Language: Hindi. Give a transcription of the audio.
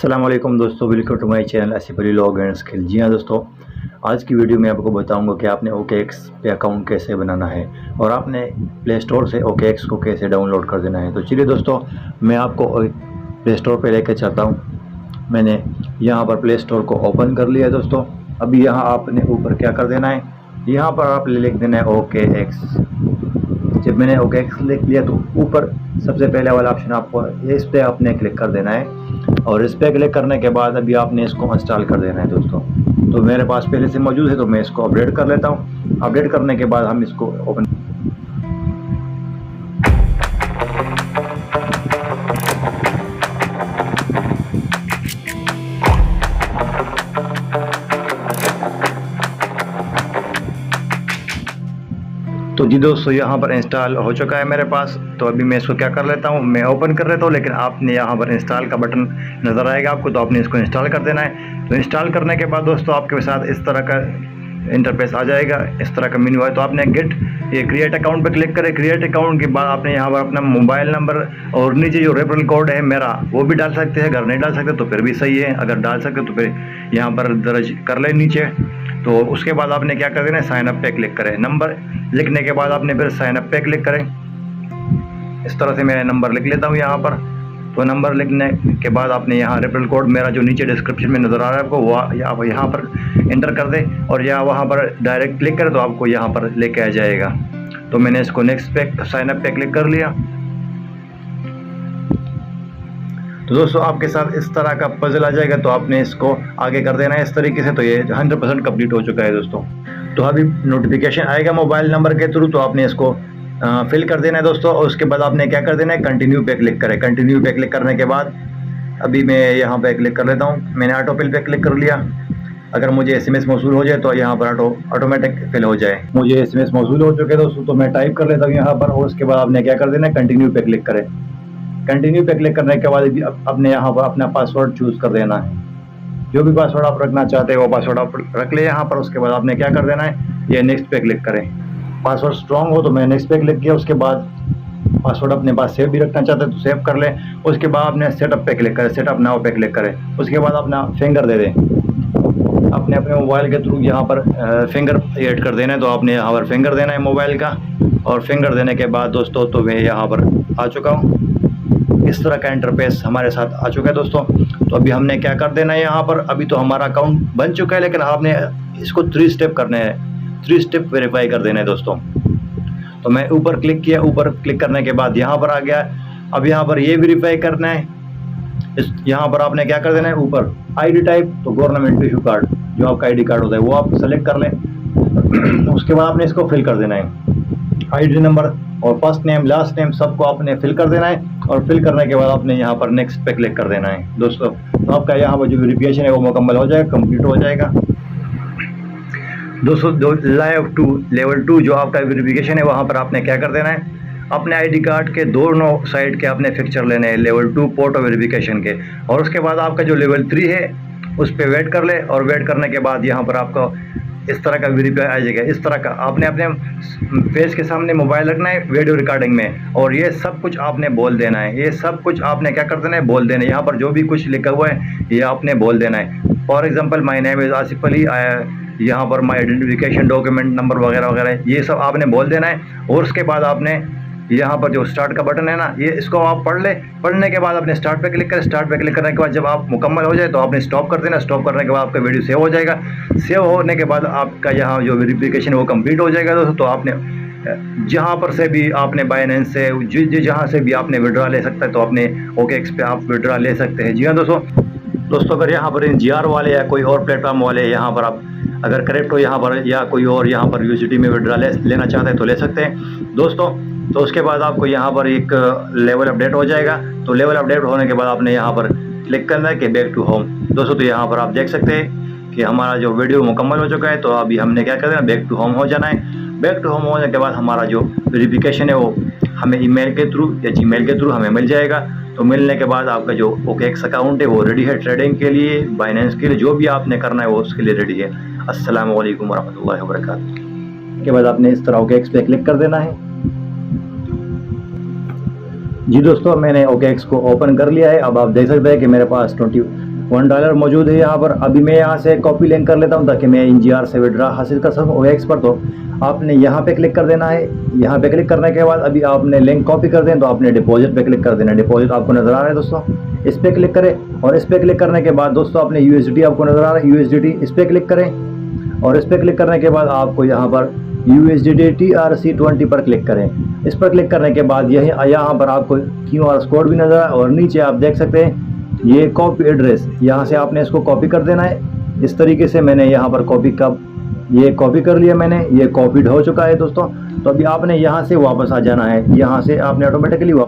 अस्सलाम वालेकुम दोस्तों, welcome to my channel Asif Ali log and skill. जी हाँ दोस्तों, आज की वीडियो में आपको बताऊंगा कि आपने OKX पे अकाउंट कैसे बनाना है और आपने प्ले स्टोर से OKX को कैसे डाउनलोड कर देना है। तो चलिए दोस्तों, मैं आपको प्ले स्टोर पे लेकर चलता हूँ। मैंने यहाँ पर प्ले स्टोर को ओपन कर लिया है दोस्तों। अभी यहाँ आपने ऊपर क्या कर देना है, यहाँ पर आप लिख देना है OKX। जब मैंने OKX लिख लिया तो ऊपर सबसे पहले वाला ऑप्शन आपको इस पर आपने क्लिक कर देना है और इस पर क्लिक करने के बाद अभी आपने इसको इंस्टॉल कर देना है दोस्तों। तो मेरे पास पहले से मौजूद है तो मैं इसको अपडेट कर लेता हूँ। अपडेट करने के बाद हम इसको ओपन तो जी दोस्तों, यहाँ पर इंस्टॉल हो चुका है मेरे पास। तो अभी मैं इसको क्या कर लेता हूँ, मैं ओपन कर लेता हूँ। लेकिन आपने यहाँ पर इंस्टॉल का बटन नज़र आएगा आपको, तो आपने इसको इंस्टॉल कर देना है। तो इंस्टॉल करने के बाद दोस्तों आपके साथ इस तरह का इंटरफेस आ जाएगा, इस तरह का मेन्यू है। तो आपने ये क्रिएट अकाउंट पर क्लिक करें। क्रिएट अकाउंट के बाद आपने यहाँ पर अपना मोबाइल नंबर और नीचे जो रेफरल कोड है मेरा वो भी डाल सकते हैं। अगर नहीं डाल सकते तो फिर भी सही है, अगर डाल सकते तो फिर यहाँ पर दर्ज कर लें नीचे। तो उसके बाद आपने क्या कर देना है, साइन अप पे क्लिक करें। नंबर लिखने के बाद आपने फिर साइन अप पे क्लिक करें। इस तरह से मैं नंबर लिख लेता हूँ यहाँ पर। तो नंबर लिखने के बाद आपने यहाँ रेफरल कोड मेरा जो नीचे डिस्क्रिप्शन में नज़र आ रहा है आपको वो आप यहाँ पर इंटर कर दें और या वहाँ पर डायरेक्ट क्लिक करें तो आपको यहाँ पर लेके आ जाएगा। तो मैंने इसको नेक्स्ट पे साइन अप पे क्लिक कर लिया। तो दोस्तों आपके साथ इस तरह का पजल आ जाएगा, तो आपने इसको आगे कर देना है इस तरीके से। तो ये 100% कंप्लीट हो चुका है दोस्तों। तो अभी नोटिफिकेशन आएगा मोबाइल नंबर के थ्रू, तो आपने इसको फिल कर देना है दोस्तों। और उसके बाद आपने क्या कर देना है, कंटिन्यू पे क्लिक करें। कंटिन्यू पे क्लिक करने के बाद अभी मैं यहाँ पे क्लिक कर लेता हूँ। मैंने ऑटो फिल पे क्लिक कर लिया। अगर मुझे SMS मौसूल हो जाए तो यहाँ पर ऑटोमेटिक फिल हो जाए। मुझे SMS मौसूल हो चुके दोस्तों, तो मैं टाइप कर लेता हूँ यहाँ पर। और उसके बाद आपने क्या कर देना है, कंटिन्यू पे क्लिक करें। कंटिन्यू पे क्लिक करने के बाद अपने यहाँ पर अपना पासवर्ड चूज़ कर देना है। जो भी पासवर्ड आप रखना चाहते हैं वो पासवर्ड आप रख ले यहाँ पर। उसके बाद आपने क्या कर देना है, ये नेक्स्ट पे क्लिक करें। पासवर्ड स्ट्रॉन्ग हो तो मैं नेक्स्ट पे क्लिक किया। उसके बाद पासवर्ड अपने पास सेव भी रखना चाहते हैं तो सेव कर लें। उसके बाद आपने सेटअप पे क्लिक करें, सेटअप नाउ पे क्लिक करें। उसके बाद अपना फिंगर दे दें। अपने मोबाइल के थ्रू यहाँ पर फिंगर ऐड कर देना है। तो आपने यहाँ पर फिंगर देना है मोबाइल का। और फिंगर देने के बाद दोस्तों तो मैं यहाँ पर आ चुका हूँ। इस तरह का इंटरफेस हमारे साथ आ चुका है दोस्तों। तो अभी हमने क्या कर देना है यहाँ पर, अभी तो हमारा अकाउंट बन चुका है लेकिन आपने इसको 3 स्टेप करने हैं। 3 स्टेप वेरीफाई कर देना है दोस्तों। तो मैं ऊपर क्लिक किया। ऊपर क्लिक करने के बाद यहाँ पर आ गया। अब यहाँ पर ये वेरीफाई करना है। यहाँ पर आपने क्या कर देना है, ऊपर ID टाइप तो गवर्नमेंट इशू कार्ड, जो आपका ID कार्ड होता है वो आप सेलेक्ट कर लें। उसके बाद आपने इसको फिल कर देना है। ID नंबर और फर्स्ट नेम लास्ट नेम सबको आपने फिल कर देना है। और फिल करने के बाद आपने यहाँ पर नेक्स्ट पे क्लिक कर देना है दोस्तों। तो आपका यहाँ पर जो वेरिफिकेशन है वो मुकम्मल हो जाएगा, कंप्लीट हो जाएगा दोस्तों। लेवल 2 जो आपका वेरिफिकेशन है वहाँ पर आपने क्या कर देना है, अपने ID कार्ड के दोनों साइड के आपने पिक्चर लेने हैं लेवल 2 फोटो वेरिफिकेशन के। और उसके बाद आपका जो लेवल 3 है उस पर वेट कर ले। और वेट करने के बाद यहाँ पर आपको इस तरह का वेरीफाई आ जाएगा। इस तरह का आपने अपने फेस के सामने मोबाइल रखना है वीडियो रिकॉर्डिंग में, और ये सब कुछ आपने बोल देना है। ये सब कुछ आपने क्या कर देना है, बोल देना है। यहाँ पर जो भी कुछ लिखा हुआ है ये आपने बोल देना है। For example my name is Asif Ali, यहाँ पर माय आइडेंटिफिकेशन डॉक्यूमेंट नंबर वगैरह वगैरह ये सब आपने बोल देना है। और उसके बाद आपने यहाँ पर जो स्टार्ट का बटन है ना, ये इसको आप पढ़ ले। पढ़ने के बाद अपने स्टार्ट पे क्लिक करें। स्टार्ट पे क्लिक करने के बाद जब आप मुकम्मल हो जाए तो आपने स्टॉप कर देना। स्टॉप करने के बाद आपका वीडियो सेव हो जाएगा। सेव होने के बाद आपका यहाँ जो वेरिफिकेशन वो कंप्लीट हो जाएगा दोस्तों। तो आपने जहाँ पर से भी आपने बाइनेंस से जहाँ से भी आपने विड्रॉ ले सकता है तो अपने OKX पे आप विड्रॉ ले सकते हैं। जी हाँ दोस्तों अगर यहाँ पर GR वाले या कोई और प्लेटफॉर्म वाले यहाँ पर आप अगर क्रिप्टो यहाँ पर या कोई और यहाँ पर USDT में विड्रॉ लेना चाहते हैं तो ले सकते हैं दोस्तों। तो उसके बाद आपको यहाँ पर एक लेवल अपडेट हो जाएगा। तो लेवल अपडेट होने के बाद आपने यहाँ पर क्लिक करना है कि बैक टू होम दोस्तों। तो यहाँ पर आप देख सकते हैं कि हमारा जो वीडियो मुकम्मल हो चुका है। तो अभी हमने क्या करना है, बैक टू होम हो जाना है। बैक टू होम होने के बाद हमारा जो वेरिफिकेशन है वो हमें ईमेल के थ्रू या Gmail के थ्रू हमें मिल जाएगा। तो मिलने के बाद आपका जो OKX अकाउंट है वो रेडी है ट्रेडिंग के लिए, बाइनेंस के लिए, जो भी आपने करना है वो उसके लिए रेडी है। अस्सलाम वालेकुम वरहमतुल्लाहि वबरकातुहू के बाद आपने इस तरह OKX पे क्लिक कर देना है। जी दोस्तों, मैंने OKX को ओपन कर लिया है। अब आप देख सकते हैं कि मेरे पास $1 मौजूद है यहाँ पर। अभी मैं यहाँ से कॉपी लिंक कर लेता हूँ ताकि मैं NGR से विड्रॉ हासिल कर सकूँ OX पर। तो आपने यहाँ पे क्लिक कर देना है। यहाँ पे क्लिक करने के बाद अभी आपने लिंक कॉपी कर दें तो आपने डिपॉजिट पे क्लिक कर देना है। डिपॉजिट आपको नज़र आ रहा है दोस्तों, इस पर क्लिक करें और इस पर क्लिक करने के बाद दोस्तों आपने USDT आपको नज़र आ रहा है, USDT इस पर क्लिक करें और इस पर क्लिक करने के बाद आपको यहाँ पर USDT TRC20 पर क्लिक करें। इस पर क्लिक करने के बाद यही यहाँ पर आपको QR कोड भी नज़र आए और नीचे आप देख सकते हैं ये कॉपी एड्रेस, यहाँ से आपने इसको कॉपी कर देना है। इस तरीके से मैंने यहाँ पर ये कॉपी कर लिया मैंने, ये कॉपीड हो चुका है दोस्तों। तो अभी आपने यहाँ से वापस आ जाना है, यहाँ से आपने ऑटोमेटिकली